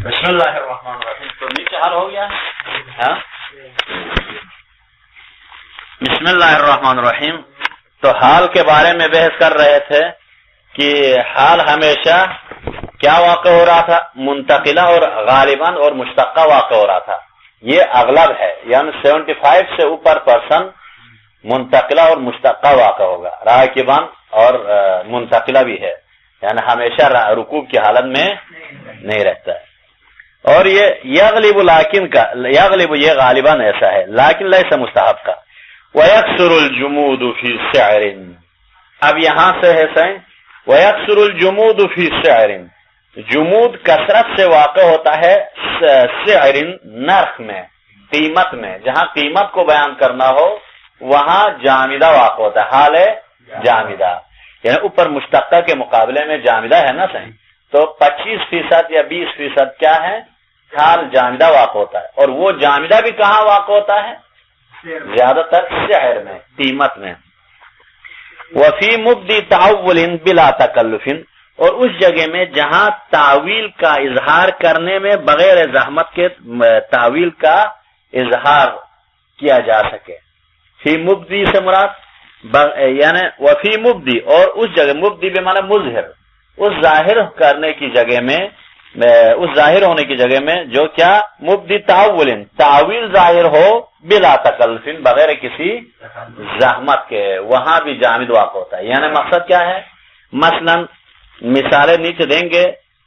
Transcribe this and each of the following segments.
بسم اللہ الرحمن الرحیم. تو نیچے حل ہو گیا ہے. بسم اللہ الرحمن الرحیم. تو حال کے بارے میں بحث کر رہے تھے کہ حال ہمیشہ کیا واقع ہو رہا تھا؟ منتقلہ اور غالباً اور مشتقہ واقع ہو رہا تھا. یہ اغلب ہے، یعنی 75 سے اوپر % منتقلہ اور مشتقہ واقع ہوگا. راکباً اور منتقلہ بھی ہے، یعنی ہمیشہ رکوب کی حالت میں نہیں رہتا ہے. اور یہ یغلب لیکن کا یغلب یہ غالباً ایسا ہے، لیکن لیس مستحب کا. وَيَكْسُرُ الْجُمُودُ فِي شَعْرٍ. اب یہاں سے ہے سائن وَيَكْسُرُ الْجُمُودُ فِي شَعْرٍ. جمود کثرت سے واقع ہوتا ہے سعر نرخ میں، قیمت میں. جہاں قیمت کو بیان کرنا ہو وہاں جامدہ واقع ہوتا ہے، حال ہے جامدہ. یعنی اوپر مشتقہ کے مقابلے میں جامدہ ہے نا سائن، تو 25% یا 20% کیا ہے؟ حال جامدہ واقع ہوتا ہے. اور وہ جامدہ بھی کہاں واقع ہوتا ہے؟ زیادہ تر سعر میں، قیمت میں. وفی مبدی تعول بلا تکلف. اور اس جگہ میں جہاں تعویل کا اظہار کرنے میں بغیر زحمت کے تعویل کا اظہار کیا جا سکے. فی مبدی سے مراد یعنی وفی مبدی، اور اس جگہ مبدی بے معنی مظہر، اس ظاہر کرنے کی جگہ میں، اس ظاہر ہونے کی جگہ میں جو کیا مبدی تعویل ظاہر ہو بلا تکلف، بغیر کسی زحمت کے، وہاں بھی جامد واقع ہوتا ہے. یعنی مقصد کیا ہے؟ مثلا مثالیں نیچے دیں گے.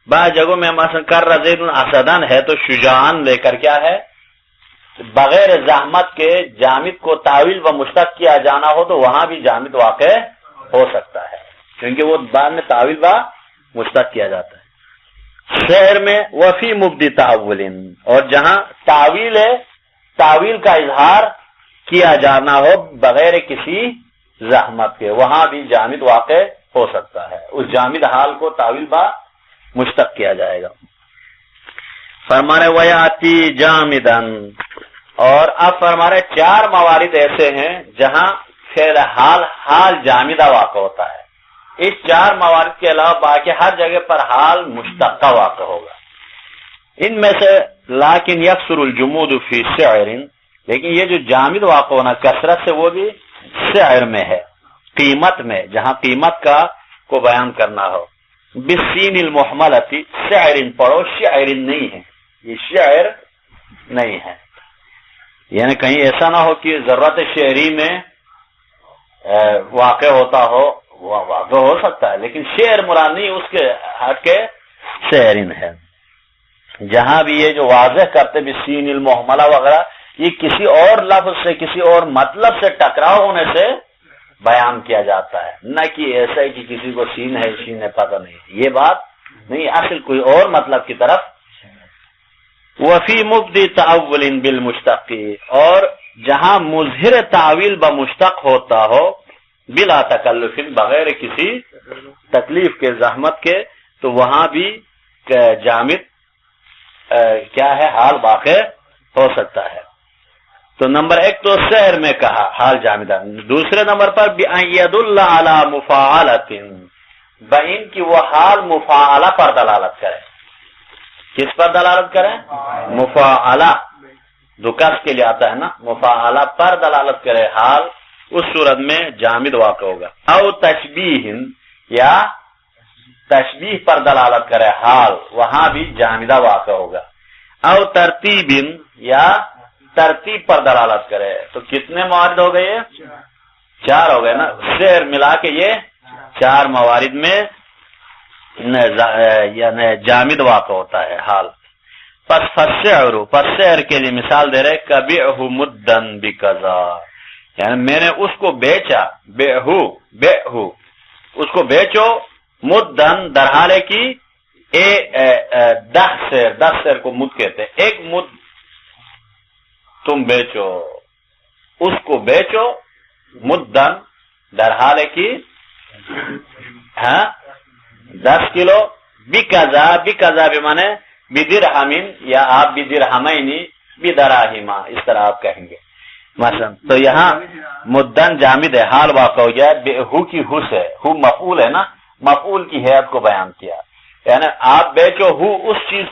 بعض جگہوں میں مثلا کر زید اسدن ہے تو شجاعن لے کر کیا ہے؟ بغیر زحمت کے جامد کو تعویل و مشتق کیا جانا ہو تو وہاں بھی جامد واقع ہو سکتا ہے، کیونکہ وہ بعد میں تعویل و مشتق کیا جاتا ہے. شعر میں وفی مبدی تعول، اور جہاں تعویل ہے، تعویل کا اظہار کیا جانا ہو بغیر کسی زحمت کے، وہاں بھی جامد واقع ہو سکتا ہے. اس جامد حال کو تعویل با مشتق کیا جائے گا. فرمانے ویاتی جامدن. اور اب فرمانے 4 موارد ایسے ہیں جہاں فعل حال جامدہ واقع ہوتا ہے. اس 4 موارد کے علاوہ باقی ہر جگہ پر حال مشتقہ واقع ہوگا. ان میں سے لیکن یکسر الجمود فی شعر، لیکن یہ جو جامد واقع ہونا کثرت سے وہ بھی شعر میں ہے، قیمت میں، جہاں قیمت کا کو بیان کرنا ہو. بالسین المحملتی شعر پڑھو، شعر نہیں ہے، یہ شعر نہیں ہے. یعنی کہیں ایسا نہ ہو کہ ضرورت شعری میں واقع ہوتا ہو، واقع ہو سکتا ہے لیکن شعر مراد نہیں، اس کے ہٹ کے شعرین ہے. جہاں بھی یہ جو واضح کرتے بھی سین المحملہ وغیرہ، یہ کسی اور لفظ سے، کسی اور مطلب سے ٹکراؤ ہونے سے بیان کیا جاتا ہے، نہ کہ ایسا ہے کہ کسی کو سین ہے شین ہے پتہ نہیں، یہ بات نہیں، اصل کوئی اور مطلب کی طرف. وفی مبدی تعول بالمشتق، اور جہاں مظہر تعویل بمشتق ہوتا ہو بلا تکلف، بغیر کسی تکلیف کے، زحمت کے، تو وہاں بھی جامد کیا ہے؟ حال واقع ہو سکتا ہے. تو نمبر 1 تو شعر میں کہا حال جامدہ. دوسرے نمبر پر بِأَنْ علی مفاعلۃ، بَإِنْ کی وہ حال مفاعلہ پر دلالت کرے. کس پر دلالت کرے؟ مفاعلہ، دکس کے لیے آتا ہے نا، مفاعلہ پر دلالت کرے حال، اس صورت میں جامد واقع ہوگا. او تشبیہ، یا تشبیہ پر دلالت کرے حال، وہاں بھی جامدہ واقع ہوگا. او ترتیب، یا ترتیب پر دلالت کرے. تو کتنے موارد ہو گئے؟ 4 ہو گئے نا. شعر ملا کے یہ 4 موارد میں یعنی جامد واقع ہوتا ہے حال. پس شعر کے لیے مثال دے رہے کبیعہ مدن بکذا، یعنی میں نے اس کو بیچا، بیعہ اس کو بیچو، مدن درحالے کی 10 سیر کو مد کہتے ہیں. ایک مد تم بیچو، اس کو بیچو، مدن درحالے کی 10 کلو. بکذا بھی مانے بدرہمین، یا آپ بدرہمین بدراہما، اس طرح آپ کہیں گے مثلا. تو یہاں مدن جامد ہے، حال واقع ہو گیا. ہو کی ہو سے، ہو مفعول ہے نا، مفعول کی حیثیت کو بیان کیا. یعنی آپ بیچو ہو اس چیز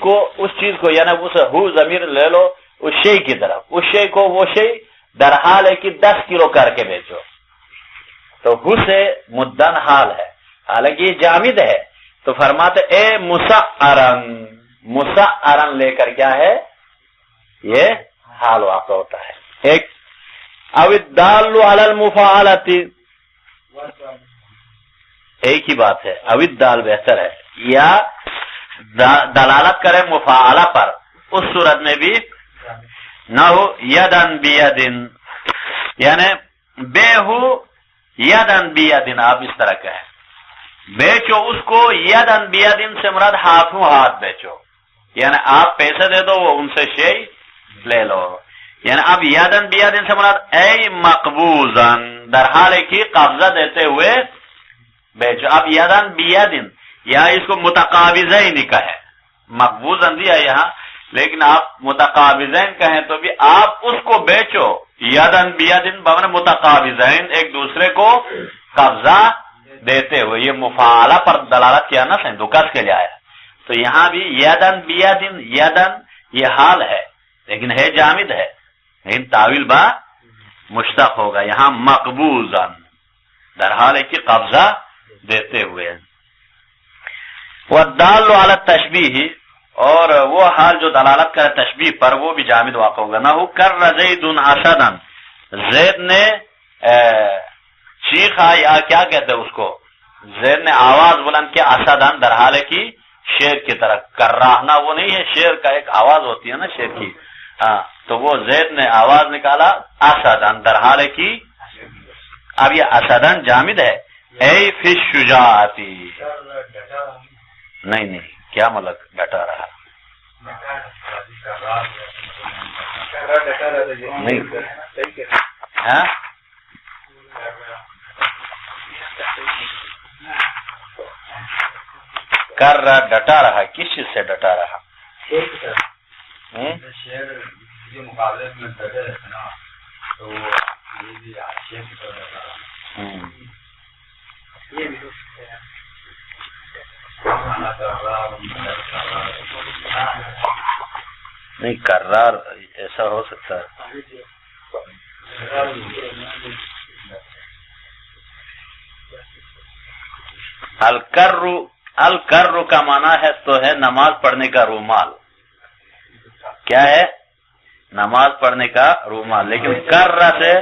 کو یعنی اس ہو ضمیر لے لو اس شے کی طرف، اس شے کو وہ شے در حال ہے کہ 10 کلو کر کے بیچو، تو ہو سے مدن حال ہے، حالانکہ یہ جامد ہے، تو فرماتے اے مسعرن لے کر کیا ہے یہ حال واقع ہوتا ہے۔ ایک او الدال علی المفاعلۃ، ایک ہی بات ہے، او الدال بہتر ہے، یا دلالت کرے مفاعلہ پر، اس صورت میں بھی نہ ہو یدن بیدن، یعنی بے ہو یدن بیدن، آپ اس طرح کہیں بیچو اس کو، یدن بیدن سے مراد ہاتھوں ہاتھ بیچو، یعنی آپ پیسے دے دو وہ ان سے شے لے لو، یعنی اب یدن بیدن سے مراد اے مقبوضن، در حال کی قبضہ دیتے ہوئے بیچو۔ اب یدن بیدن یا اس کو متقابضین کہیں، مقبوضن دیا یہاں لیکن آپ متقابضین کہیں تو بھی آپ اس کو بیچو، یدن بیدن بمعنی متقابضین، ایک دوسرے کو قبضہ دیتے ہوئے، یہ مفاعلہ پر دلالت کیا نا سندو کس کے لیے آیا، تو یہاں بھی یدن بیدن، یدن یہ حال ہے لیکن ہے جامد ہے، لیکن تعویل با مشتق ہوگا، یہاں مقبوضن در حال کی قبضہ دیتے ہوئے۔ والدال علی التشبیہ، اور وہ حال جو دلالت کرے تشبیہ پر وہ بھی جامد واقع ہوگا، نہ ہو کر زید اسدا، زید نے چیخا یا کیا کہتے اس کو، زید نے آواز بلند کیا اسدن در حال کی شیر کی طرح، کراہنا وہ نہیں ہے، شیر کا ایک آواز ہوتی ہے نا شیر کی، ہاں تو وہ زید نے آواز نکالا اسدن در حال کی، اب یہ اسدن جامد ہے، اے فی الشجاعتی، نہیں کیا ملک ڈٹا رہا نہیں، ہاں کر رہا ڈٹا رہا، کس چیز سے ڈٹا رہا؟ مقابلے میں ڈٹے رہتے نا، تو یہ بھی شیر کی طرح ڈٹا رہا، نہیں کرار ایسا ہو سکتا ہے، الکر کا معنی ہے تو ہے نماز پڑھنے کا رومال، کیا ہے نماز پڑھنے کا رومال، لیکن کر سے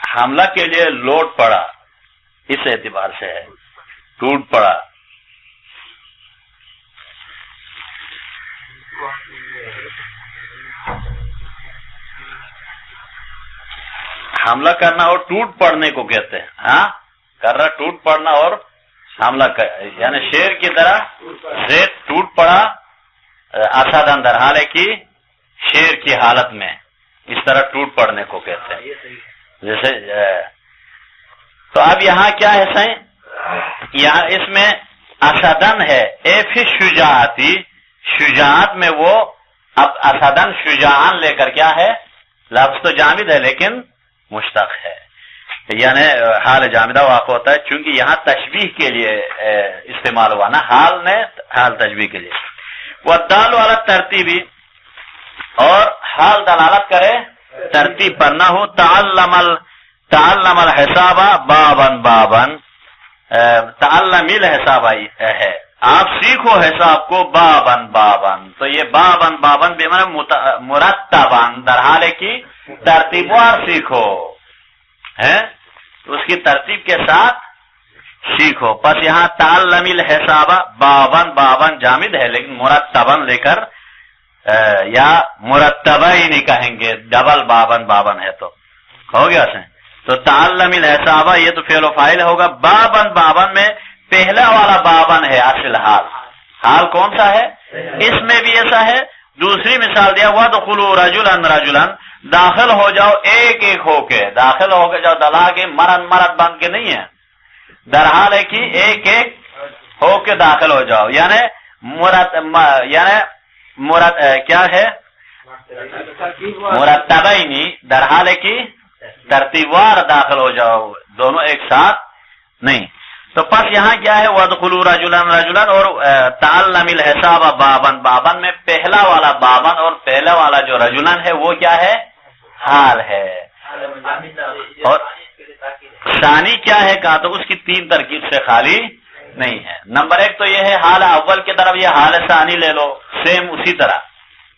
حملہ کے لیے لوٹ پڑا، اس اعتبار سے ہے ٹوٹ پڑا، حملہ کرنا اور ٹوٹ پڑنے کو کہتے ہیں، ہاں کر رہا ٹوٹ پڑنا اور حملہ یعنی شیر کی طرح زید ٹوٹ پڑا اسدن در حال کی شیر کی حالت میں، اس طرح ٹوٹ پڑنے کو کہتے ہیں جیسے۔ تو اب یہاں کیا ہے سائیں، یہاں اس میں اسدن ہے، اے فی شجاعتی، شجاعت میں وہ اب اسدن شجاعن لے کر کیا ہے، لفظ تو جامد ہے لیکن مشتق ہے، یعنی حال جامدہ واقع ہوتا ہے، چونکہ یہاں تشبیہ کے لیے استعمال ہوا نا، حال نے حال تشبیہ کے لیے۔ والدال علی الترتیبی، اور حال دلالت کرے ترتیب پر، نہ ہو تعلم الحساب بابن بابن، تعلم الحساب ہے آپ سیکھو حساب کو بابن بابن، تو یہ بابن بابن بھی مرتبن در حال کی ترتیب وار سیکھو ہے، اس کی ترتیب کے ساتھ سیکھو، پس یہاں تعلم الحساب بابن بابن جامد ہے لیکن مرتبن لے کر یا مرتبہ ہی نہیں کہیں گے، ڈبل بابن بابن ہے تو ہو گیا سے، تو تعلم الحساب یہ تو فعل و فاعل ہوگا، بابن بابن میں پہلا والا بابن ہے اصل حال، حال کون سا ہے، اس میں بھی ایسا ہے۔ دوسری مثال دیا وادخلوا رجلا رجلا، داخل ہو جاؤ ایک ایک ہو کے، داخل ہو کے جاؤ دلا کے مرد مرد بن کے نہیں ہے، در حال ہے کہ ایک ایک ہو کے داخل ہو جاؤ، یعنی مرد کیا ہے مرتبینی، در حال ہے کہ ترتیب وار داخل ہو جاؤ، دونوں ایک ساتھ نہیں. تو پس یہاں کیا ہے وَادْخُلُوا رَجُلًا رَجُلًا اور تَعَلَّمِ الْحِسَابَ بابن. بابن میں پہلا والا بابن اور پہلا والا جو رجلن ہے وہ کیا ہے؟ حال ہے. اور ثانی کیا ہے کہا تو اس کی 3 ترکیب سے خالی نہیں ہے. نمبر 1 تو یہ ہے حال اول کی طرف یہ حال ثانی لے لو سیم اسی طرح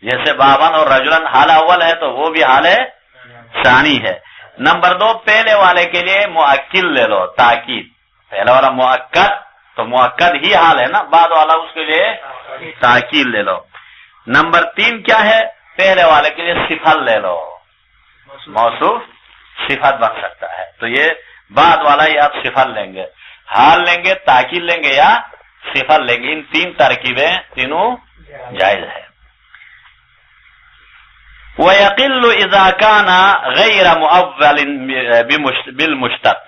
جیسے بابن اور رجلن حال اول ہے تو وہ بھی حال ثانی ہے. نمبر 2 پہلے والے کے لیے مؤکد لے لو تاکید. پہلا والا مؤکد تو مؤکد ہی حال ہے نا بعد والا اس کے لیے تاکید لے لو. نمبر 3 کیا ہے پہلے والے کے لیے صفت لے لو موصوف صفت بن سکتا ہے. تو یہ بعد والا یہ آپ صفت لیں گے حال لیں گے تاکید لیں گے یا صفت لیں گے. ان 3 ترکیبیں تینوں جائز ہے. وَيَقِلُّ إِذَا كَانَ غَيْرَ مُؤَوَّلٍ بِالْمُشْتَقِ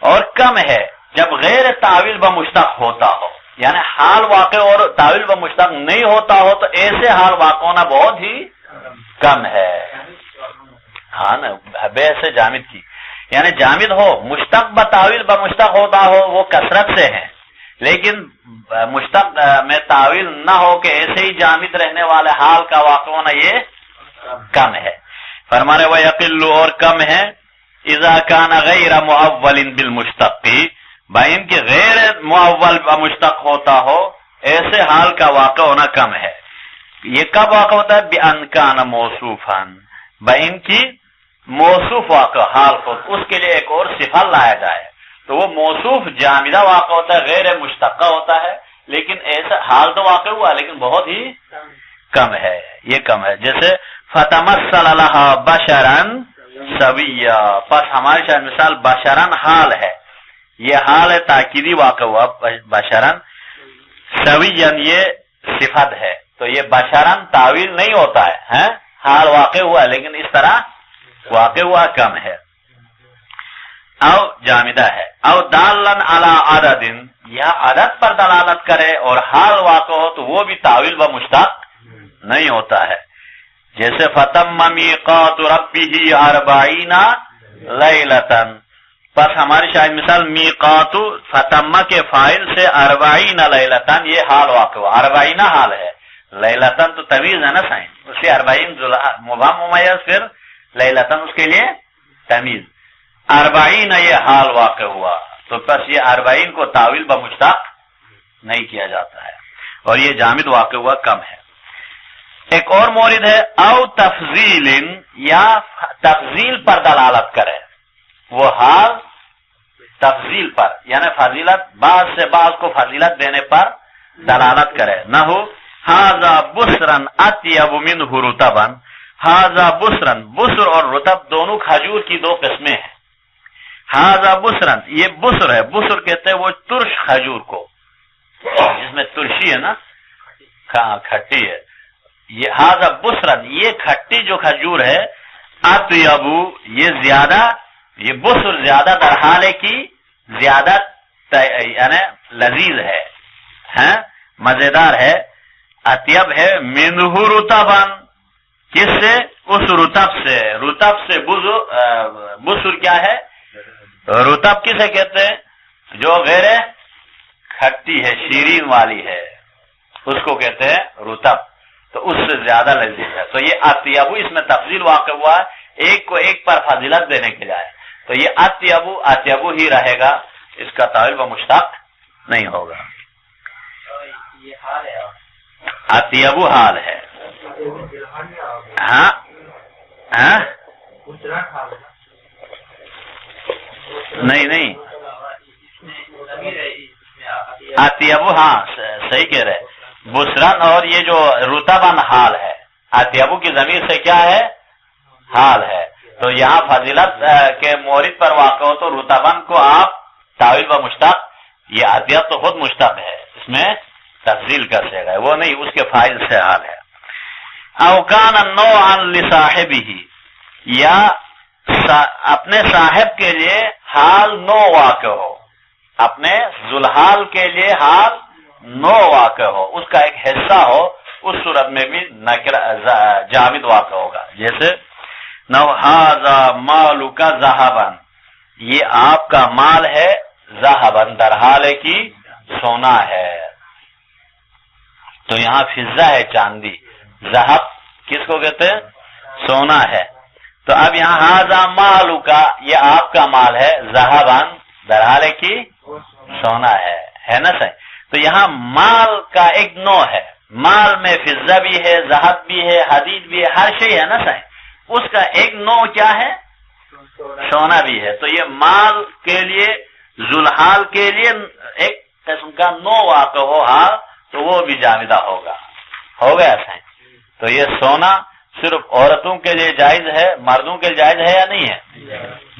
اور کم ہے جب غیر تعویل بمشتق ہوتا ہو یعنی حال واقع اور تعویل بمشتق نہیں ہوتا ہو تو ایسے حال واقع ہونا بہت ہی کم ہے. ہاں نا بے سے جامد کی یعنی جامد ہو مشتق بتاویل بمشتق ہوتا ہو وہ کثرت سے ہے لیکن مشتق میں تعویل نہ ہو کہ ایسے ہی جامد رہنے والے حال کا واقع ہونا یہ کم ہے. فرمانے وَيَقِلُّ اور کم ہے اذا كان غیر مؤول بالمشتق بین کہ غیر مؤول بمشتق ہوتا ہو ایسے حال کا واقع ہونا کم ہے. یہ کب واقع ہوتا ہے بأن كان موصوفا بین کی موصوف واقع حال خود اس کے لیے ایک اور صفت لایا جائے تو وہ موصوف جامدہ واقع ہوتا ہے غیر مشتقہ ہوتا ہے لیکن ایسا حال تو واقع ہوا لیکن بہت ہی کم ہے. یہ کم ہے جیسے فتمثل لها بشرا سویا پس ہماری شاید مثال بشرن حال ہے یہ حال ہے تاکیدی واقع ہوا بشرن سویاً یہ صفت ہے تو یہ بشرن تعویل نہیں ہوتا ہے حال واقع ہوا لیکن اس طرح واقع ہوا کم ہے. او جامدہ ہے او دالن علی عدد یا عدد پر دلالت کرے اور حال واقع ہو تو وہ بھی تعویل و مشتق نہیں ہوتا ہے. جیسے فتم میقات ربہ 40 لیلۃ پس ہماری شاید مثال میقات فتم کے فاعل سے 40 لیلۃ یہ حال واقع ہوا 40 حال ہے لیلۃ تو تمیز ہے نا سائن اس سے 40 مبہم ممیز پھر لیلۃ اس کے لیے تمیز 40 یہ حال واقع ہوا تو بس یہ 40 کو تعویل بمشتق نہیں کیا جاتا ہے اور یہ جامد واقع ہوا کم ہے. ایک اور مورد ہے او تفضیل یا تفضیل پر دلالت کرے وہ حال تفضیل پر یعنی فضیلت بعض سے بعض کو فضیلت دینے پر دلالت کرے. نہ ہو ھذا بسرن اطیب منہ رطبا ھذا بسرن بسر اور رطب دونوں کھجور کی 2 قسمیں ہیں. ھذا بسرن یہ بسر ہے بسر کہتے ہیں وہ ترش کھجور کو جس میں ترشی ہے نا کھٹی ہے یہ ھذا بسرن یہ کھٹی جو کھجور ہے اطیبو یہ زیادہ یہ بسر زیادہ در حال کی زیادہ یعنی لذیذ ہے مزیدار ہے اطیب ہے منہ رطبن کس سے اس رطب سے بسر کیا ہے رطب کسے کہتے ہیں جو غیر کھٹی ہے شیرین والی ہے اس کو کہتے ہیں رطب تو اس سے زیادہ لذیذ ہے. تو یہ اطیبو اس میں تفضیل واقع ہوا ایک کو ایک پر فضیلت دینے کے جائے تو یہ اطیبو ہی رہے گا اس کا تعویل و مشتق نہیں ہوگا. اطیبو حال ہے ہاں نہیں اطیبو ہاں صحیح کہہ رہے بسرن اور یہ جو رطبن حال ہے اطیبو کی ضمیر سے کیا ہے حال ہے تو یہاں فضیلت کے مورد پر واقع ہو تو رطبن کو آپ تعویل و مشتق یہ اطیب تو خود مشتق ہے اس میں تفضیل کر سے گئے وہ نہیں اس کے فائل سے حال ہے. او کان نوعا لصاحبہ یا اپنے صاحب کے لیے حال نو واقع ہو اپنے ذوالحال کے لیے حال نو واقع ہو اس کا ایک حصہ ہو اس صورت میں بھی جامد واقع ہوگا. جیسے نو ھذا مالک ذهبا یہ آپ کا مال ہے ذهبن در حال کی سونا ہے. تو یہاں فضہ ہے چاندی، ذهب کس کو کہتے ہیں؟ سونا ہے. تو اب یہاں ھذا مالو کا، یہ آپ کا مال ہے، ذهبن در حال کی سونا ہے نا صحیح. تو یہاں مال کا ایک نوع ہے، مال میں فضہ بھی ہے، ذهب بھی ہے، حدید بھی ہے، ہر شے ہے نا صحیح. اس کا ایک نوع کیا ہے؟ سونا بھی ہے. تو یہ مال کے لیے ذوالحال کے لیے ایک قسم کا نوع واقع ہو حال، تو وہ بھی جامدہ ہوگا. ہو گیا صحیح. تو یہ سونا صرف عورتوں کے لیے جائز ہے، مردوں کے لیے جائز ہے یا نہیں ہے؟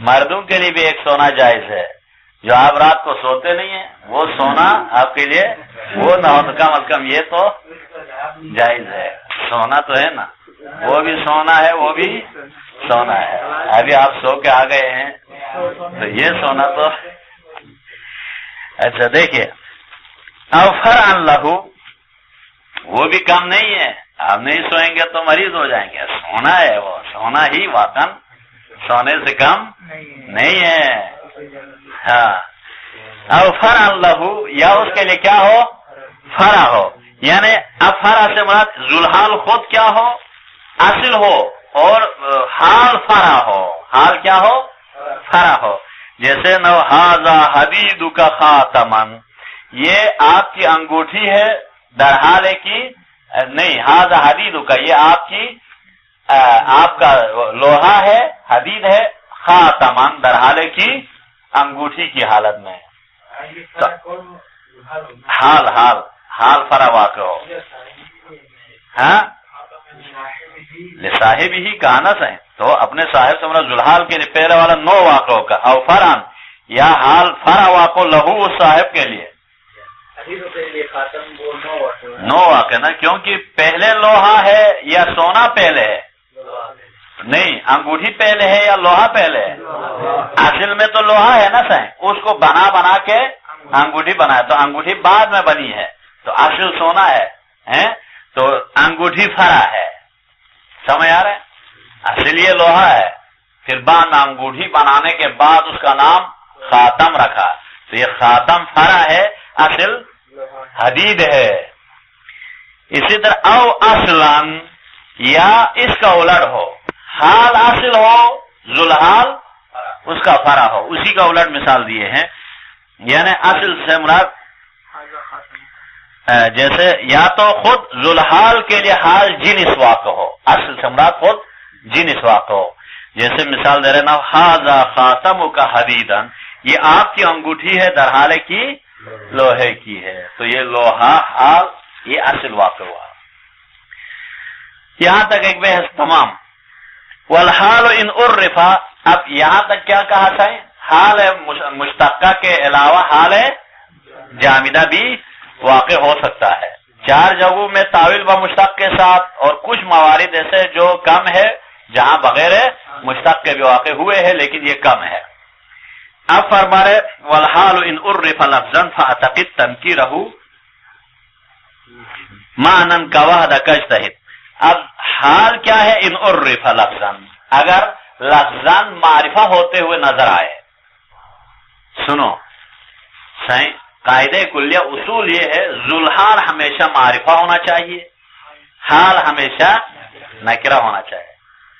مردوں کے لیے بھی ایک سونا جائز ہے. جو آپ رات کو سوتے نہیں ہیں وہ سونا آپ کے لیے وہ نہ ہو تو کم از کم یہ تو جائز ہے. سونا تو ہے نا، وہ بھی سونا ہے، وہ بھی سونا ہے. ابھی آپ سو کے آ گئے ہیں تو یہ سونا تو اچھا. دیکھیے او فرعن لہو، وہ بھی کم نہیں ہے. آپ نہیں سوئیں گے تو مریض ہو جائیں گے. سونا ہے، وہ سونا ہی واقعا سونے سے کم نہیں ہے. ہاں او فرعن لہو، یا اس کے لیے کیا ہو؟ فرع ہو. یعنی اب فرع سے مراد ذوالحال خود کیا ہو؟ اصل ہو، اور حال فرع ہو. حال کیا ہو؟ فرع ہو. جیسے نو ھذا حدیدک خاتمن، یہ آپ کی انگوٹھی ہے در حال کی نہیں، ھذا حدیدک، یہ آپ کی آپ کا لوہا ہے، حدید ہے، خاتمن در حال کی انگوٹھی کی حالت میں. حال حال حال فرع واقع ہو. ہاں لصاحب ہی کہانس ہے، تو اپنے صاحب سے مراد ذوالحال کے لیے پہلے والا نو واقع ہوگا. او فرعن، یا حال فرع واقع لہو اس صاحب کے لیے نو واقع نا، کیونکہ پہلے لوہا ہے یا سونا پہلے ہے؟ نہیں، انگوٹھی پہلے ہے یا لوہا پہلے ہے؟ اصل میں تو لوہا ہے نا صحیح. اس کو بنا کے انگوٹھی بنایا، تو انگوٹھی بعد میں بنی ہے، تو اصل سونا ہے تو انگوٹھی فرع ہے. سمجھ آ رہا ہے؟ اصل یہ لوہا ہے، پھر بعد میں انگوٹھی بنانے کے بعد اس کا نام خاتم رکھا، تو یہ خاتم فرع ہے، اصل حدید ہے. اسی طرح او اصلاً، یا اس کا الٹ ہو، حال اصل ہو، ذوالحال اس کا فرع ہو. اسی کا الٹ مثال دیے ہیں. یعنی اصل سے مراد جیسے یا تو خود ذوالحال کے لیے حال جنس واقع ہو، اصل سے مراد خود جنس واقع ہو. جیسے مثال دے رہے نا ھذا خاتمک حدیدن، یہ آپ کی انگوٹھی ہے در حال کی لوہے کی ہے. تو یہ لوہا حال یہ اصل واقع ہوا. یہاں تک ایک بحث تمام. والحال ان عرفا، اب یہاں تک کیا کہا تھا؟ حال مشتقہ کے علاوہ حال جامدہ بھی واقع ہو سکتا ہے. 4 جگہوں میں تاویل و مشتق کے ساتھ، اور کچھ موارد ایسے جو کم ہے جہاں بغیر مشتق کے بھی واقع ہوئے ہیں لیکن یہ کم ہے. اب فرما رہے والحال ان عرف لفظا فاعتقد تنکیرہ معنی کوحدہ کاجتہد. اب حال کیا ہے؟ ان عرف لفظا، اگر لفظا معرفہ ہوتے ہوئے نظر آئے. سنو صحیح، قاعدہ کلیہ اصول یہ ہے ذوالحال ہمیشہ معرفہ ہونا چاہیے، حال ہمیشہ نکرہ ہونا چاہیے.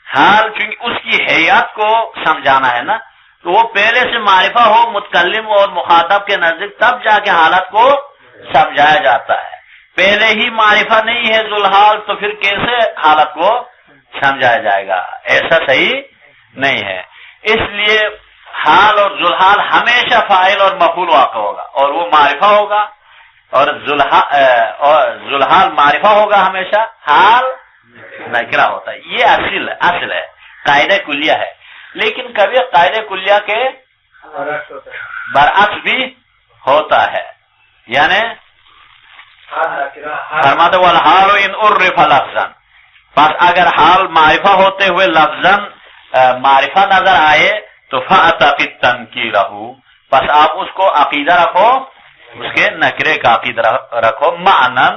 حال چونکہ اس کی حیات کو سمجھانا ہے نا، تو وہ پہلے سے معرفہ ہو متکلم اور مخاطب کے نزدیک، تب جا کے حالت کو سمجھایا جاتا ہے. پہلے ہی معرفہ نہیں ہے ذوالحال تو پھر کیسے حالت کو سمجھایا جائے گا؟ ایسا صحیح نہیں ہے. اس لیے حال اور ذوالحال ہمیشہ فاعل اور مفعول واقع ہوگا، اور وہ معرفہ ہوگا، اور ذوالحال معرفہ ہوگا ہمیشہ، حال نکرہ ہوتا ہے. یہ اصل ہے، قاعدہ کلیہ ہے. لیکن کبھی قاعدہ کلیہ کے برعکس بھی ہوتا ہے. یعنی فرماتے والحال ان عرف لفظا، پس اگر حال معرفہ ہوتے ہوئے لفظا معرفہ نظر آئے تو فاعتقد تنکیرہ، پس آپ اس کو عقیدہ رکھو، اس کے نکرے کا عقیدہ رکھو، معنی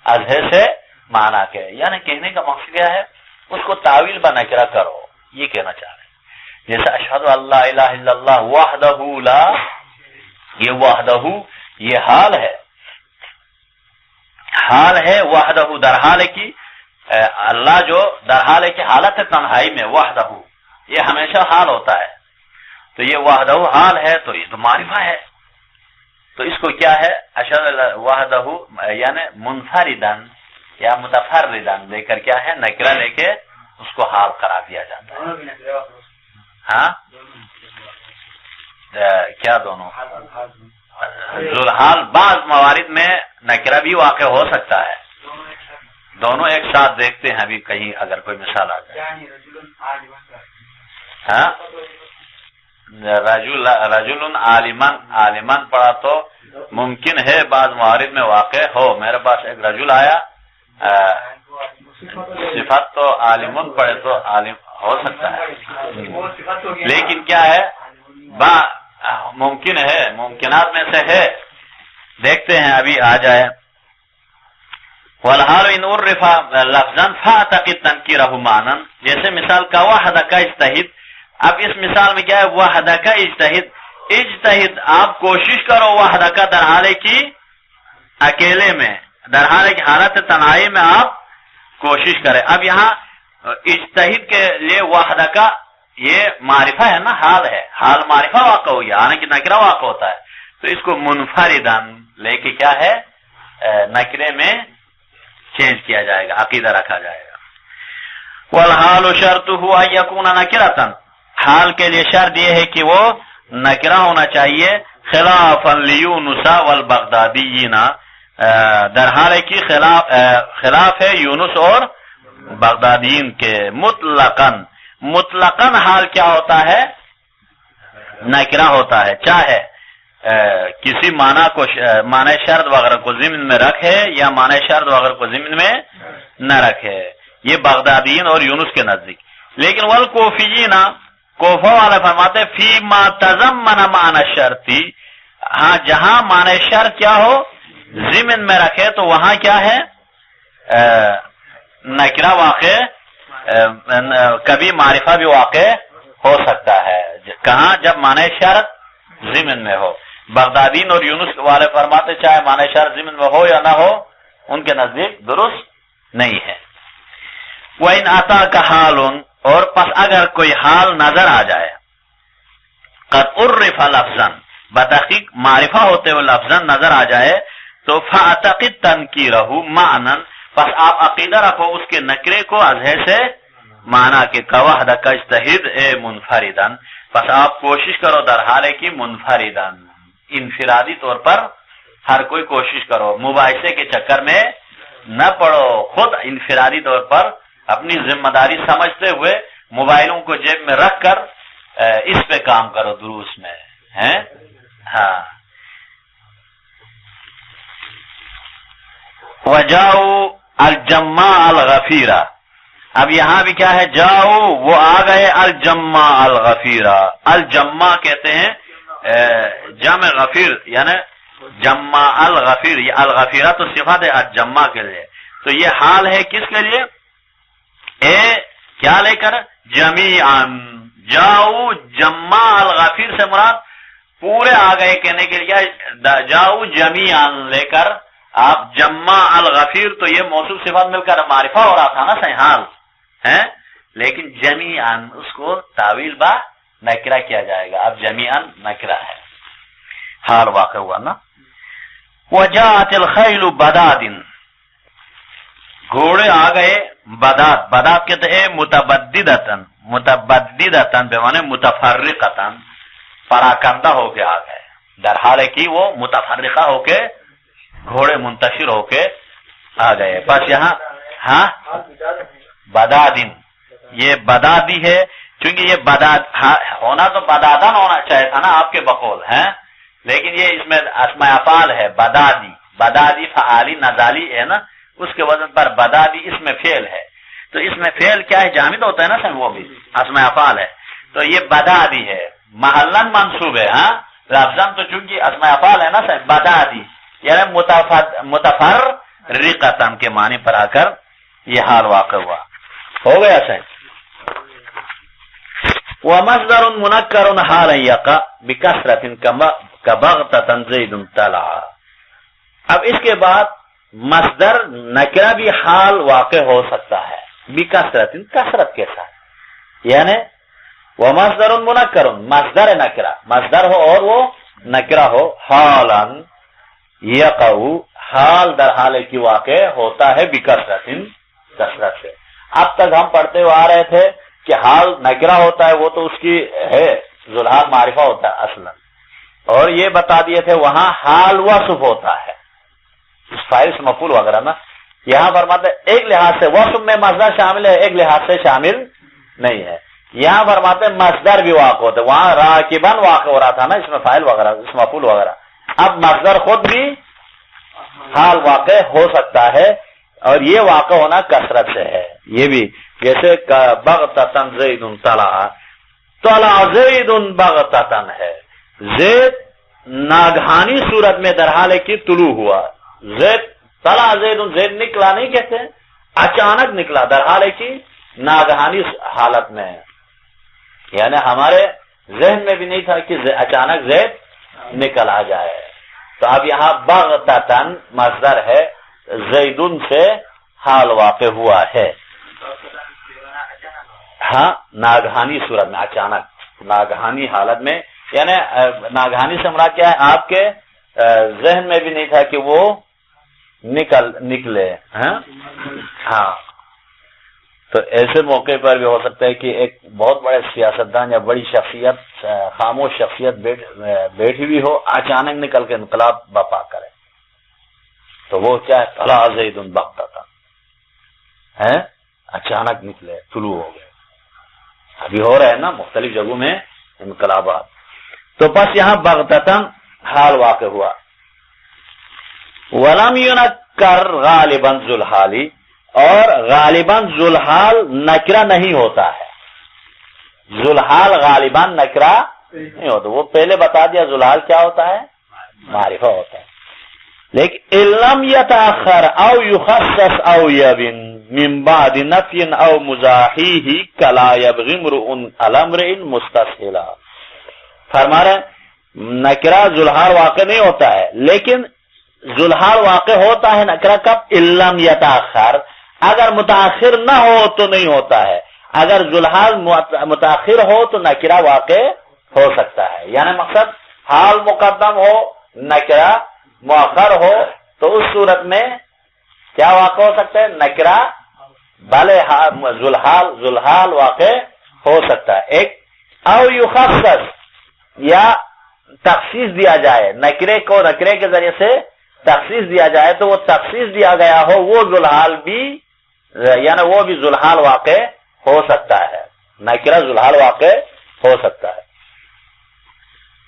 اظہر سے معنی کے. یعنی کہنے کا مقصد کیا ہے؟ اس کو تعویل بہ نکرہ کرو، یہ کہنا چاہ رہے ہیں. جیسے اشہد ان لا الہ الا اللہ وحدہ لا یہ وحدہ یہ حال ہے وحدہ در حال کی اللہ جو در حال کی حالت تنہائی میں وحدہ یہ ہمیشہ حال ہوتا ہے. تو یہ وحدہ حال ہے تو یہ تو معرفہ ہے. تو اس کو کیا ہے اشہد وحدہ یعنی منفردن یا متفردن لے کر کیا ہے نکرہ لے کے اس کو حال قرار دیا جاتا ہے. ہاں کیا دونوں ذوالحال بعض موارد میں نکرہ بھی واقع ہو سکتا ہے. دونوں ایک ساتھ دیکھتے ہیں ابھی کہیں اگر کوئی مثال آ جائے. ہاں رجل عالمن پڑھا تو ممکن ہے بعض موارد میں واقع ہو. میرے پاس ایک رجل آیا صفت تو عالمن پڑھے تو عالم ہو سکتا ہے لیکن کیا ہے ممکن ہے ممکنات میں سے ہے. دیکھتے ہیں ابھی آ جائے. والحال ان عرف لفظا فاعتقد تنکیرہ معنی جیسے مثال کا وحدک اجتہد. اب اس مثال میں کیا ہے وحدک اجتہد آپ کوشش کرو وحدک در حالے کی اکیلے میں در حالے کی حالت تنہائی میں آپ کوشش کریں. اب یہاں اجتہد کے لیے وحدک یہ معرفہ ہے نا حال ہے. حال معرفہ واقع ہوئی آنے کی نکرہ واقع ہوتا ہے تو اس کو منفردن لے کے کیا ہے نکرے میں چینج کیا جائے گا عقیدہ رکھا جائے گا. والحال شرطہ ان یکون نکرۃ حال کے لیے شرط یہ ہے کہ وہ نکرہ ہونا چاہیے خلافا لیونس والبغدادیین در حال کی خلاف ہے یونس اور بغدادیین کے. مطلقاً حال کیا ہوتا ہے نکرہ ہوتا ہے چاہے کسی معنی کو معنی شرط وغیرہ کو ضمن میں رکھے یا معنی شرط وغیرہ کو ضمن میں نہ رکھے. یہ بغدادیین اور یونس کے نزدیک. لیکن والکوفیین کوفہ والے فرماتے فی ما تضمن معنی شرطی ہاں جہاں معنی شرط کیا ہو ضمن میں رکھے تو وہاں کیا ہے نکرہ واقع کبھی معرفہ بھی واقع ہو سکتا ہے. کہاں جب معنی شرط ضمن میں ہو. بغدادین اور یونس والے فرماتے چاہے معنی شرط ضمن میں ہو یا نہ ہو ان کے نزدیک درست نہیں ہے. وَإِنْ أَتَاكَ حَالٌ اور پس اگر کوئی حال نظر آ جائے قد عرف لفظاً بتحقیق معرفہ ہوتے ہوئے لفظاً نظر آ جائے تو فَأَتَقِدْ تَنْكِيرَهُ مَعْنًا پس آپ عقیدہ رکھو اس کے نکرے کو ازہے سے معنی کے وحدک اجتہد اے منفردن پس آپ کوشش کرو در حالے کی منفردن انفرادی طور پر ہر کوئی کوشش کرو مباحثے کے چکر میں نہ پڑو. خود انفرادی طور پر اپنی ذمہ داری سمجھتے ہوئے موبائلوں کو جیب میں رکھ کر اس پہ کام کرو دروس میں ہیں. ہاں وجاؤ الجماع الغفیرہ. اب یہاں بھی کیا ہے جاؤ وہ آ گئے الجماع الغفیرہ. الجماع کہتے ہیں جمع غفیر یعنی جماع الغفیر. یہ الغفیرہ تو صفت ہے الجماع کے لیے. تو یہ حال ہے کس کے لیے کیا لے کر جمیعاً جاؤ جماع الغفیر سے مراد پورے آ گئے کہنے کے لیے جاؤ جمیعاً لے کر آپ جماع الغفیر تو یہ موصوف صفات مل کر معرفہ ہو رہا تھا نا صحیح حال ہے لیکن جمیعاً اس کو تعویل با نکرہ کیا جائے گا. اب جمیعاً نکرہ ہے حال واقع ہوا نا. وجاءت الخیل بداد گھوڑے آ گئے بداد. بداد کہتے ہیں متبددتن بے معنی متفرقتن پراکندہ ہو کے آ گئے در حال کی وہ متفرقہ ہو کے گھوڑے منتشر ہو کے آ گئے. بس یہاں ہاں بدادن یہ بدادی ہے چونکہ یہ بداد ہونا تو بدادن ہونا چاہیے تھا نا آپ کے بقول ہیں لیکن یہ اس میں اسماء افعال ہے. بدادی فعالی نزالی ہے نا اس کے وزن پر بدادی اس میں فعل ہے. تو اس میں فعل کیا ہے جامد ہوتا ہے نا سر وہ بھی اسماء افعال ہے. تو یہ بدادی ہے محلن منصوب ہے. ہاں لفظاً تو چونکہ اسماء افعال ہے نا سر بدادی یعنی متفرقتن کے معنی پر آ کر یہ حال واقع ہوا. ہو گیا سر. ومصدر منکر حال یقع بکثرت کبغتۃ زید طلع. اب اس کے بعد مصدر نکرہ بھی حال واقع ہو سکتا ہے بکثرت، کثرت کے ساتھ، یعنی وہ مصدر منکر، مصدر نکرہ، مصدر ہو اور وہ نکرہ ہو، حالا یقع، حال در حال کی واقع ہوتا ہے بکثرت، کثرت سے. اب تک ہم پڑھتے ہوئے آ رہے تھے کہ حال نکرہ ہوتا ہے، وہ تو اس کی ہے ذوالحال معرفہ ہوتا ہے اصلا، اور یہ بتا دیے تھے وہاں حال وصف ہوتا ہے، فاعل مفعول وغیرہ نا. یہاں فرماتے ایک لحاظ سے وصف میں مصدر شامل ہے، ایک لحاظ سے شامل نہیں ہے. یہاں فرماتے مصدر بھی واقع ہوتے، وہاں راکبن واقع ہو رہا تھا نا اس میں فاعل وغیرہ اس مفعول وغیرہ، اب مصدر خود بھی حال واقع ہو سکتا ہے، اور یہ واقع ہونا کثرت سے ہے. یہ بھی جیسے بغتۃ زید طلع، طلع زید بغتۃ ہے، زید ناگہانی صورت میں در حال کی طلوع ہوا. زید طلع زید، زید نکلا نہیں کہتے، اچانک نکلا در حال کی ناگہانی حالت میں، یعنی ہمارے ذہن میں بھی نہیں تھا کہ اچانک زید نکل آ جائے. تو اب یہاں بغتۃ مصدر ہے، زیدن سے حال واقع ہوا ہے. ہاں ناگہانی صورت میں، اچانک ناگہانی حالت میں، یعنی ناگہانی سے مراد کیا ہے، آپ کے ذہن میں بھی نہیں تھا کہ وہ نکلے. ہاں تو ایسے موقع پر بھی ہو سکتا ہے کہ ایک بہت بڑے سیاستدان یا بڑی شخصیت، خاموش شخصیت بیٹھی ہوئی ہو، اچانک نکل کے انقلاب برپا کرے، تو وہ کیا ہے، طلع زید بغتۃ، اچانک نکلے، طلوع ہو گئے. ابھی ہو رہے ہیں نا مختلف جگہوں میں انقلابات. تو بس یہاں بغتۃ حال واقع ہوا. ولم ينکر غالبا ذوالحالی، اور غالباً ذوالحال نکرہ نہیں ہوتا ہے. ذوالحال غالباً نکرہ نہیں ہوتا، وہ پہلے بتا دیا ذوالحال کیا ہوتا ہے، معرفہ ہوتا ہے. لیکن لم یتأخر او یخصص او یبن من بعد نفی او مزاحیہ کلا یبغی امرؤ علی امرئ مستسہلا. فرما رہے نکرہ ذوالحال واقع نہیں ہوتا ہے، لیکن ذوالحال واقع ہوتا ہے نکرہ کب، لم یتأخر، اگر متاخر نہ ہو تو نہیں ہوتا ہے. اگر ذوالحال متاخر ہو تو نکرہ واقع ہو سکتا ہے. یعنی مقصد حال مقدم ہو نکرہ مؤخر ہو تو اس صورت میں کیا واقع ہو سکتا ہے، نکرہ بھلے ذوالحال واقع ہو سکتا ہے. ایک او یخصص، یا تخصیص دیا جائے، نکرے کو نکرے کے ذریعے سے تخصیص دیا جائے تو وہ تخصیص دیا گیا ہو وہ ذوالحال بھی، یعنی وہ بھی ذوالحال واقع ہو سکتا ہے، نکرہ ذوالحال واقع ہو سکتا ہے.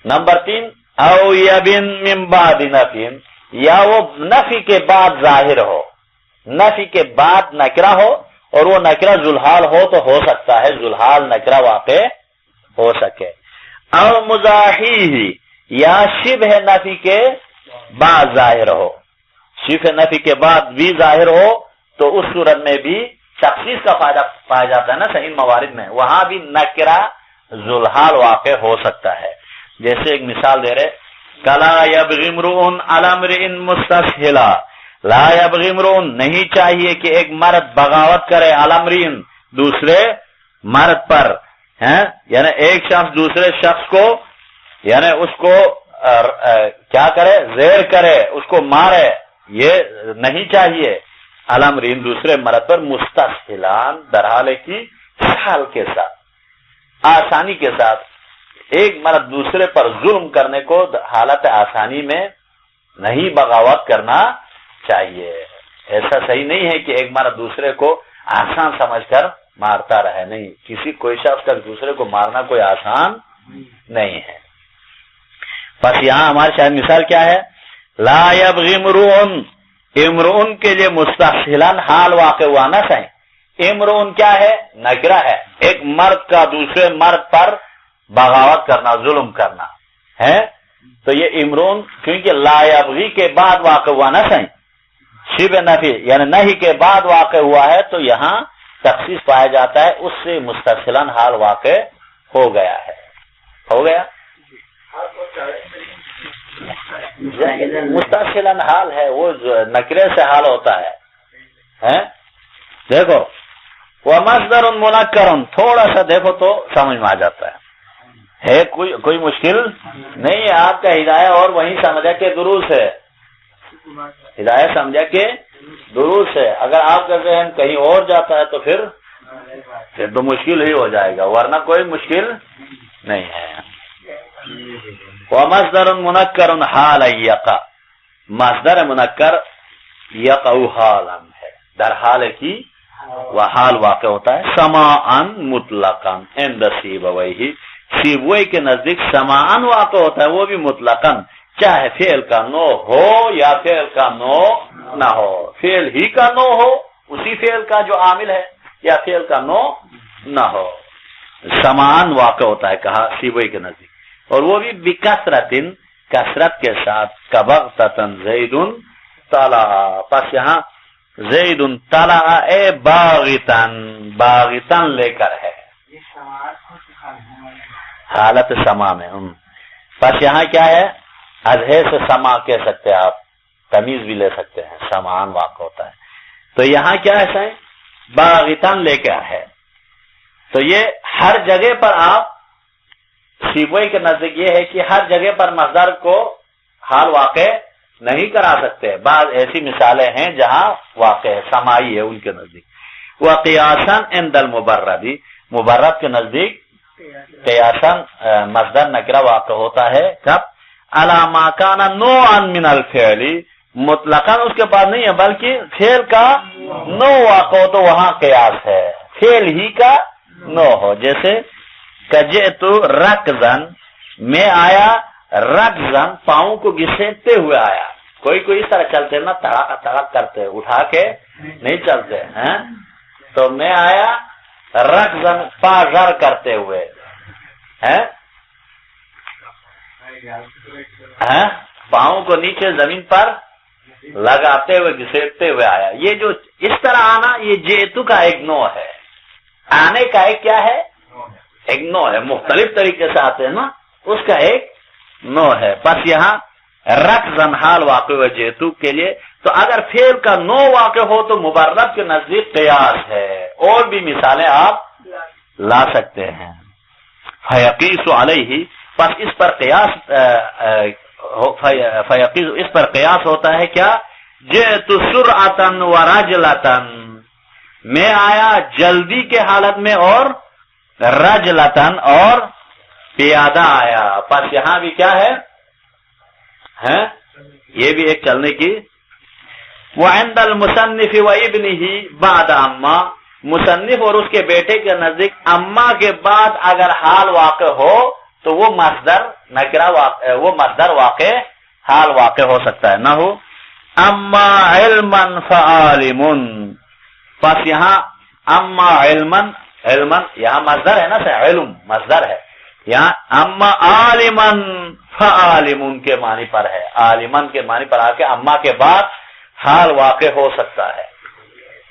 نمبر 3 او یبن من بعد نفی، یا وہ نفی کے بعد ظاہر ہو، نفی کے بعد نکرہ ہو اور وہ نکرہ ذوالحال ہو تو ہو سکتا ہے ذوالحال نکرہ واقع ہو سکے. او مزاحیہ، یا شبہ نفی کے بعد ظاہر ہو، شبہ نفی کے بعد بھی ظاہر ہو تو اس صورت میں بھی تخصیص کا فائدہ پایا جاتا ہے نا صحیح موارد میں، وہاں بھی نکرہ ذوالحال واقع ہو سکتا ہے. جیسے ایک مثال دے رہے، کلا یبغی امرؤ علی امرئ مستسہلا، لا یبغی امرؤ، نہیں چاہیے کہ ایک مرد بغاوت کرے، علی امرئ، دوسرے مرد پر، یعنی ایک شخص دوسرے شخص کو، یعنی اس کو کیا کرے، زیر کرے، اس کو مارے، یہ نہیں چاہیے. علی امرئ، دوسرے مرد پر، مستسہلان، در حال کی سہل کے ساتھ، آسانی کے ساتھ. ایک مرد دوسرے پر ظلم کرنے کو حالت آسانی میں نہیں بغاوت کرنا چاہیے. ایسا صحیح نہیں ہے کہ ایک مرد دوسرے کو آسان سمجھ کر مارتا رہے، نہیں، کسی کوئی شخص کا دوسرے کو مارنا کوئی آسان نہیں ہے. بس یہاں ہمارے شاید مثال کیا ہے، لا یبغی امرؤ، امرؤ کے لیے مستسہلن حال واقع ہوا نا صحیح. امرؤ کیا ہے، نکرہ ہے، ایک مرد کا دوسرے مرد پر بغاوت کرنا، ظلم کرنا ہے. تو یہ امرؤ کیونکہ لا یبغی کے بعد واقع ہوا نا صحیح، شبہ نفی یعنی نہیں کے بعد واقع ہوا ہے تو یہاں تخصیص پایا جاتا ہے، اس سے مستسہلن حال واقع ہو گیا ہے. ہو گیا. مستقلاً حال ہے، وہ نکرے سے حال ہوتا ہے. دیکھو ومصدر منکر، تھوڑا سا دیکھو تو سمجھ میں آ جاتا ہے کوئی مشکل نہیں ہے. آپ کا ہدایہ اور وہیں سمجھا کہ دروس ہے، ہدایہ سمجھا کہ دروس ہے. اگر آپ کا ذہن کہیں اور جاتا ہے تو پھر تو مشکل ہی ہو جائے گا، ورنہ کوئی مشکل نہیں ہے. ومصدر منکر حال یقع، مصدر منکر یقع حالا ہے، در حال کی وہ حال واقع ہوتا ہے. سماعن مطلقاً عند سیبویہ، سیبوی کے نزدیک سماعن واقع ہوتا ہے، وہ بھی مطلقاً، چاہے فعل کا نو ہو یا فعل کا نو نہ ہو، فعل ہی کا نو ہو اسی فعل کا جو عامل ہے، یا فعل کا نو نہ ہو، سماعن واقع ہوتا ہے کہا سیبوی کے نزدیک. اور وہ بھی بکثرت، کثرت کے ساتھ. کبغتۃ زید طلع، پس یہاں زید طلع اے باغتن، باغتن لے کر ہے، حالت سما میں. پس یہاں کیا ہے، ادھے سے سما کہہ سکتے ہیں آپ، تمیز بھی لے سکتے ہیں، سمان واقع ہوتا ہے. تو یہاں کیا ہے، باغتن لے کر ہے. تو یہ ہر جگہ پر آپ سیبوئی کے نزدیک یہ ہے کہ ہر جگہ پر مصدر کو حال واقع نہیں کرا سکتے. بعض ایسی مثالیں ہیں جہاں واقع ہے، سمائی ہے ان کے نزدیک. وہ قیاساً عند المبرد، مبرد کے نزدیک قیاساً مصدر نکرہ واقع ہوتا ہے. کب؟ علی ما کان نوعا من الفعل، مطلقاً اس کے پاس نہیں ہے بلکہ فعل کا نو واقع ہو تو وہاں قیاس ہے، فعل ہی کا نو ہو. جیسے کجئت رکزن، میں آیا رکزن، پاؤں کو گھسیٹتے ہوئے آیا. کوئی اس طرح چلتے نا، تڑاک تڑاک کرتے، اٹھا کے نہیں چلتے ہیں. تو میں آیا رکزن، پا غر کرتے ہوئے ہیں، پاؤں کو نیچے زمین پر لگاتے ہوئے گھسیٹتے ہوئے آیا. یہ جو اس طرح آنا، یہ جیتو کا ایک نوع ہے. آنے کا ایک کیا ہے، ایک نوع ہے. مختلف طریقے سے آتے ہیں نا، اس کا ایک نوع ہے. بس یہاں رکزن حال واقع ہوئے جیتو کے لیے. تو اگر فعل کا نوع واقع ہو تو مبرد کے نزدیک قیاس ہے. اور بھی مثالیں آپ لا سکتے ہیں. فیقیس علیہ، پس اس پر قیاس فیقیس، اس پر قیاس ہوتا ہے کیا، جئت سرعتن و رجلتن، میں آیا جلدی کے حالت میں اور رجلتن اور پیادہ آیا. پس یہاں بھی کیا ہے، یہ بھی ایک چلنے کی. وعند المصنف و ابنہ بعد اما، مصنف اور اس کے بیٹے کے نزدیک اما کے بعد اگر حال واقع ہو تو وہ مصدر نکرہ واقع، وہ مصدر واقع حال واقع ہو سکتا ہے. نہ ہو اما علما فعالم، پس یہاں اما علما، علما یہاں مصدر ہے نا، علم مصدر ہے. یہاں اما عالما فعالم کے معنی پر ہے، عالمن کے معنی پر آ کے اما کے بعد حال واقع ہو سکتا ہے.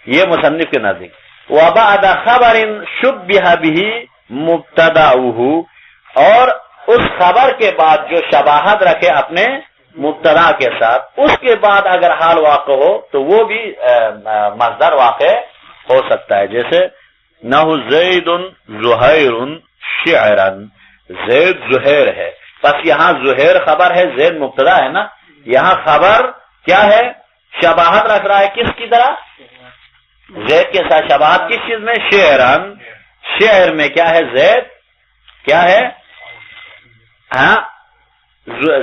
یہ مصنف کے نزدیک. وبعد خبر شبہ به مبتدأہ، اور اس خبر کے بعد جو شباہت رکھے اپنے مبتدا کے ساتھ، اس کے بعد اگر حال واقع ہو تو وہ بھی مصدر واقع ہو سکتا ہے. جیسے نحو زید زہیر شعرا، زید زہیر ہے. بس یہاں زہیر خبر ہے، زید مبتدا ہے نا. یہاں خبر کیا ہے، شباہت رکھ رہا ہے کس کی طرح، زید کے ساتھ. شباہت کس چیز میں، شعرن، شعر میں کیا ہے، زید کیا ہے،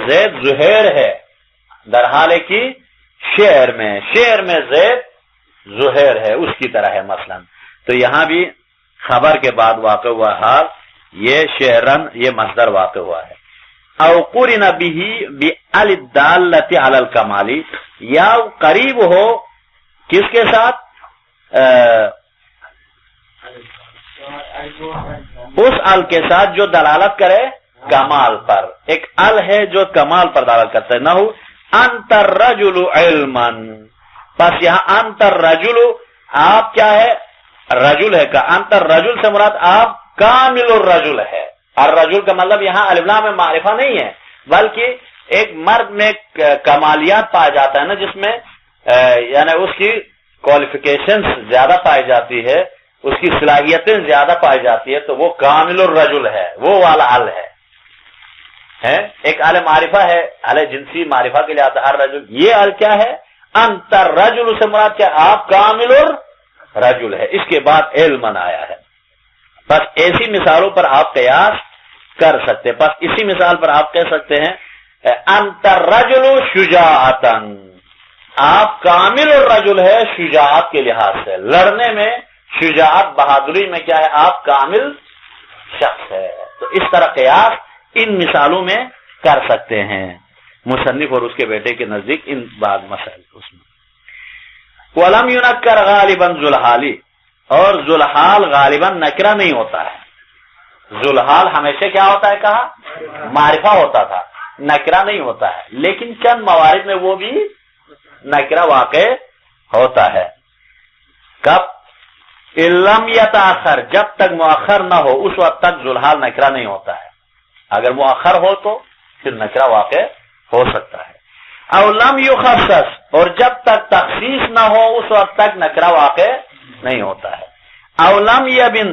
زید زہیر ہے، در حال کی شعر میں زید زہیر ہے، اس کی طرح ہے مثلا. تو یہاں بھی خبر کے بعد واقع ہوا حال، یہ شعرن، یہ مصدر واقع ہوا ہے. او قرن به بال الدالۃ علی الکمال، یا قریب ہو کس کے ساتھ، اس ال کے ساتھ جو دلالت کرے کمال پر. ایک ال ہے جو کمال پر دلالت کرتا ہے. نہ ہو انت الرجل علما، بس یہاں انت الرجل، آپ کیا ہے، رجل ہے کا. انت الرجل سے مراد آپ کامل الرجل ہے. الرجل کا مطلب یہاں الف لام میں معرفہ نہیں ہے، بلکہ ایک مرد میں کمالیات پایا جاتا ہے نا، جس میں یعنی اس کی کوالیفیکیشن زیادہ پائی جاتی ہے، اس کی صلاحیتیں زیادہ پائی جاتی ہے، تو وہ کامل الرجل ہے، وہ والا ال ہے۔ ایک ال معرفہ ہے، ال جنسی معرفہ کے لیے آتا ہے الرجل، یہ ال کیا ہے؟ انت الرجل سے مراد کیا؟ آپ کامل الرجل ہے، اس کے بعد علم آیا ہے۔ بس ایسی مثالوں پر آپ قیاس کر سکتے، بس اسی مثال پر آپ کہہ سکتے ہیں انت الرجل شجاعتن، آپ کامل الرجل ہے شجاعت کے لحاظ سے، لڑنے میں شجاعت بہادری میں کیا ہے؟ آپ کامل شخص ہے۔ تو اس طرح قیاس ان مثالوں میں کر سکتے ہیں مصنف اور اس کے بیٹے کے نزدیک ان بعض مسائل اس میں۔ وَلَمْ يُنَكَّرْ غَالِبًا ذُوالْحَالِ، اور ذوالحال غالباً نکرہ نہیں ہوتا ہے۔ ذوالحال ہمیشہ کیا ہوتا ہے؟ کہا معرفہ ہوتا تھا، نکرہ نہیں ہوتا ہے، لیکن چند موارد میں وہ بھی نکرہ واقع ہوتا ہے۔ کب؟ علم یتاخر، جب تک مؤخر نہ ہو اس وقت تک ذوالحال نکرہ نہیں ہوتا ہے، اگر مؤخر ہو تو پھر نکرہ واقع ہو سکتا ہے۔ او لم یخصص، اور جب تک تخصیص نہ ہو اس وقت تک نکرہ واقع نہیں ہوتا ہے۔ او لم یبن،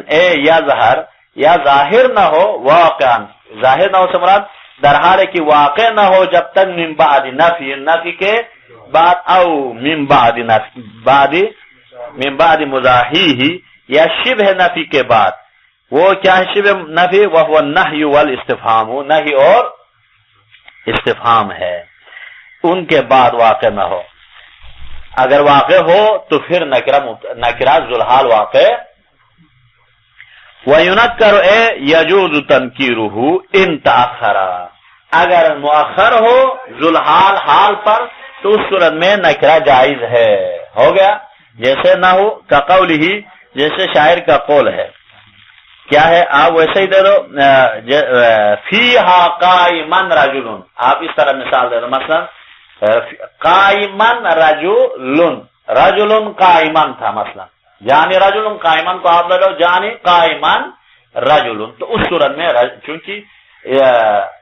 یا ظاہر یا ظاہر نہ ہو، واقعا ظاہر نہ ہو سے مراد در حال ہے کہ واقع نہ ہو جب تک من بعد نفی، نفی کے بعد، او من بعد نفی، من بعد مزاحیہ، یا شبہ نفی کے بعد۔ وہ کیا ہے شبہ نفی؟ وہ النہی والاستفہام، نہی اور استفہام ہے، ان کے بعد واقع نہ ہو۔ اگر واقع ہو تو پھر نکرہ ذوالحال واقع۔ وَيُنَكَّرُ يَجُوزُ تَنْكِيرُهُ إِن تَأَخَّرَ، اگر مؤخر ہو ذوالحال حال پر تو اس صورت میں نکرہ جائز ہے۔ ہو گیا؟ جیسے نہ ہو کا قول ہی، جیسے شاعر کا قول ہے، کیا ہے؟ آپ ویسے ہی دے دو، فیہا قائمن رجل، آپ اس طرح مثال دے دو، مثلا قائمن رجل، رجل قائمن تھا مثلا، جانی رجل قائمن کو آپ لے لو جانی قائمن رجل، تو اس صورت میں چونکہ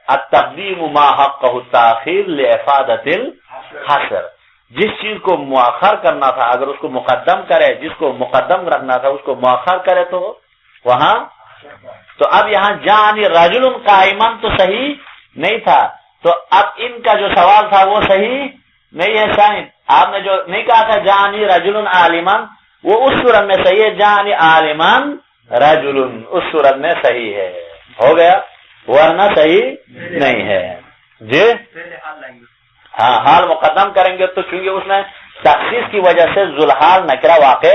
التقدیم ما حقہ التاخیر لافادۃ الحصر، جس چیز کو مؤخر کرنا تھا اگر اس کو مقدم کرے، جس کو مقدم رکھنا تھا اس کو مؤخر کرے تو وہاں، تو اب یہاں جانی رجل قائمن تو صحیح نہیں تھا، تو اب ان کا جو سوال تھا وہ صحیح نہیں ہے۔ شاید آپ نے جو نہیں کہا تھا جانی رجل عالمن، وہ اس صورت میں صحیح ہے، جانی عالمن رجل اس صورت میں صحیح ہے، ہو گیا، ورنہ صحیح نہیں ہے جی۔ ہاں، حال مقدم کریں گے تو چونکہ اس میں تخصیص کی وجہ سے ذوالحال نکرہ واقع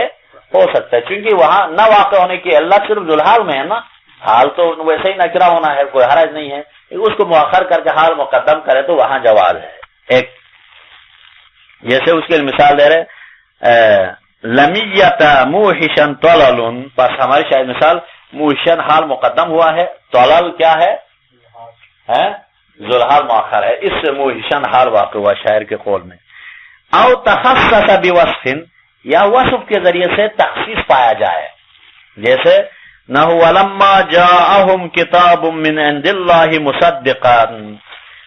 ہو سکتا ہے، چونکہ وہاں نہ واقع ہونے کی علت صرف ذوالحال میں ہے نا، حال تو ویسے ہی نکرہ ہونا ہے، کوئی حرج نہیں ہے، اس کو مؤخر کر کے حال مقدم کرے تو وہاں جواز ہے۔ ایک جیسے اس کے مثال دے رہے لمیت موحشن طلل، بس ہماری شاید مثال موحشن حال مقدم ہوا ہے، طلل کیا ہے؟ ذوالحال مؤخر ہے، اس سے موحشن حال واقع ہوا شاعر کے قول میں۔ او تخصص بوصف، یا وصف کے ذریعے سے تخصیص پایا جائے، جیسے نہ ولما جاءہم کتاب من عند اللہ مصدقا،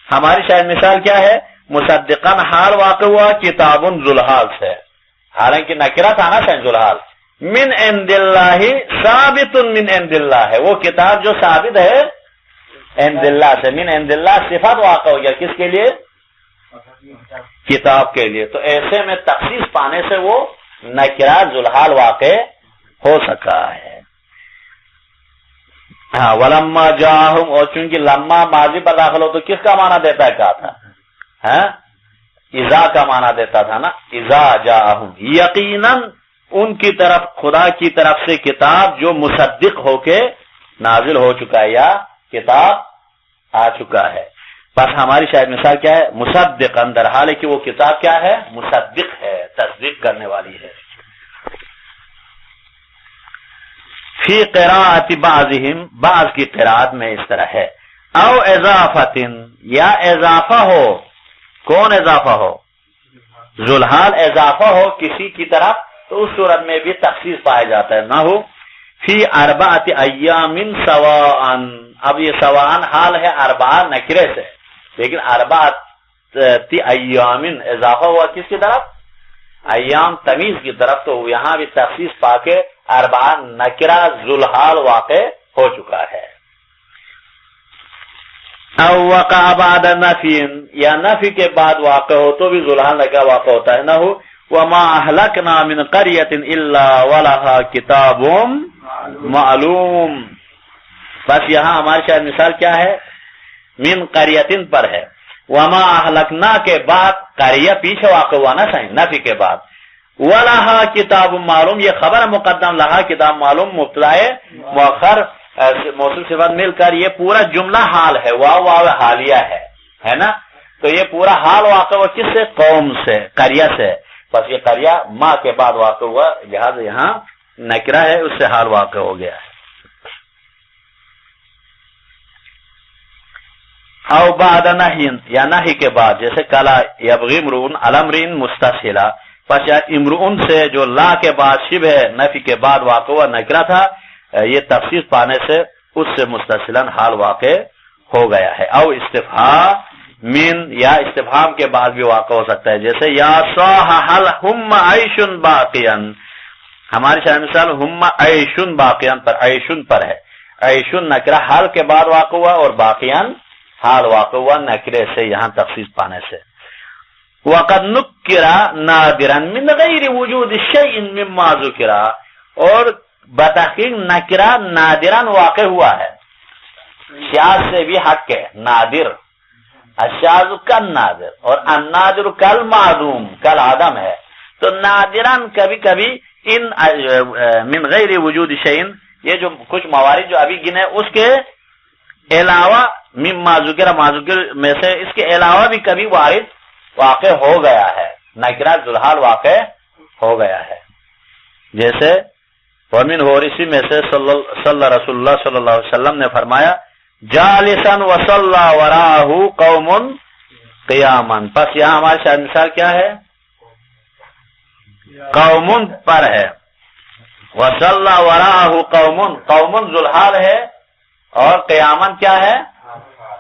ہماری شاید مثال کیا ہے؟ مصدقا حال واقع ہوا کتاب ذوالحال سے، حالانکہ نکرہ تھا نا شاید ذوالحال، من عند اللہ ثابت من عند اللہ ہے، وہ کتاب جو ثابت ہے عند اللہ سے، من عند اللہ صفت واقع ہو گیا کس کے لیے؟ کتاب کے لیے، تو ایسے میں تخصیص پانے سے وہ نکرہ ذوالحال واقع ہو سکا ہے۔ ہاں، ولما جاءہم، اور چونکہ لما ماضی پر داخل ہو تو کس کا معنی دیتا ہے؟ کہا تھا اذا کا معنی دیتا تھا نا، اذا جاءہم، یقیناً ان کی طرف خدا کی طرف سے کتاب جو مصدق ہو کے نازل ہو چکا ہے یا کتاب آ چکا ہے۔ بس ہماری شاید مثال کیا ہے؟ مصدق، اندر حال ہے کہ وہ کتاب کیا ہے؟ مصدق ہے، تصدیق کرنے والی ہے۔ فی قراءت بعضہم، بعض کی قراءت میں اس طرح ہے، او اضافت، یا اضافہ ہو، کون اضافہ ہو؟ ذوالحال اضافہ ہو کسی کی طرف تو اس صورت میں بھی تخصیص پایا جاتا ہے، نہ ہو فی اربعۃ ایام سواء، اب یہ سواء حال ہے اربعہ نکرے سے، لیکن اربعۃ ایام اضافہ ہوا کس کی طرف؟ ایام تمیز کی طرف، تو یہاں بھی تخصیص پا کے اربعہ نکرہ ذوالحال واقع ہو چکا ہے۔ او وقع بعد نفی، یا نفی کے بعد واقع ہو تو بھی ذوالحال نکرہ واقع ہوتا ہے۔ نہ ہو وما اہلکنا من قریۃ الا ولها کتاب معلوم، بس یہاں ہماری شاید مثال کیا ہے؟ من قریۃ پر ہے، وما اہلکنا کے بعد قریہ پیچھے واقع ہوا نا صحیح نفی کے بعد، ولہا کتاب معلوم یہ خبر مقدم، لہا کتاب معلوم مبتدا مؤخر موصول صفت مل کر یہ پورا جملہ حال ہے، واو واو حالیہ ہے نا، تو یہ پورا حال واقع ہوا کس سے؟ قوم سے، قریہ سے، بس یہ قریہ ما کے بعد واقع ہوا، لہذا یہاں نکرہ ہے اس سے حال واقع ہو گیا ہے۔ او بعد نہی، یا نہی کے بعد، جیسے کلا یبغی امرؤن الامرین مستسہلا، پس یا امرؤن سے جو لا کے بعد شبہ نفی کے بعد واقع ہوا نکرہ تھا، یہ تفسیر پانے سے اس سے مستسہلا حال واقع ہو گیا ہے۔ او استفہام من، یا استفہام کے بعد بھی واقع ہو سکتا ہے، جیسے یا صاح حل ہم عیش باقیا، ہماری شاید مثال ہم عیش باقیا پر، عیش پر ہے، عیش نکرہ حال کے بعد واقع ہوا اور باقیا حال واقع ہوا نکرے سے یہاں تخصیص پانے سے۔ وقد نکرا نادرا من غیر وجود شیء مما ذکر، اور بتحقیق نکرہ نادرا واقع ہوا ہے، شاذ سے بھی حق ہے، نادر، الشاذ کل نادر اور النادر کل معدوم کل عدم ہے، تو نادران کبھی کبھی ان من غیر وجود شیء، یہ جو کچھ موارد جو ابھی گنے اس کے علاوہ مما ذکر ما ذکر میں سے اس کے علاوہ بھی کبھی وارد واقع ہو گیا ہے، نکرہ ذوالحال واقع ہو گیا ہے، جیسے ومن ہو، اسی میں سے صلی رسول اللہ صلی اللہ علیہ وسلم نے فرمایا جالسا وصلی وراہ قوم قیاما، پس یہاں ہماری شاید مثال کیا ہے؟ قوم پر ہے، وصلی وراہ قوم، قوم ذوالحال ہے اور قیامن کیا ہے؟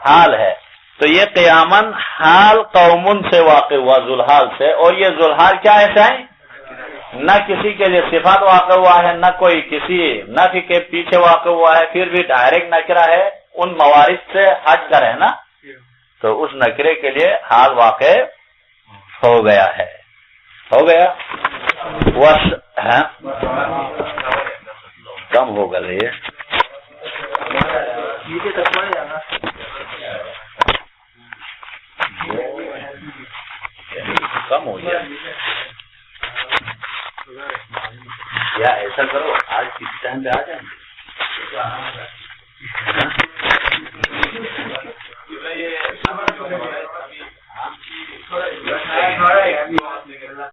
حال ہے، تو یہ قیامن حال قومن سے واقع ہوا ذوالحال سے، اور یہ ذوالحال کیا ایسا ہے؟ نہ کسی کے لیے صفات واقع ہوا ہے، نہ کوئی کسی نفی کے پیچھے واقع ہوا ہے، پھر بھی ڈائریکٹ نکرہ ہے، ان موارد سے ہٹ کر ہے نا، تو اس نکرے کے لیے حال واقع ہو گیا ہے، ہو گیا کم ہو گیا یہ کم ہو گیا، یا ایسا کرو آج کسی ٹائم پہ آ جائیں گے۔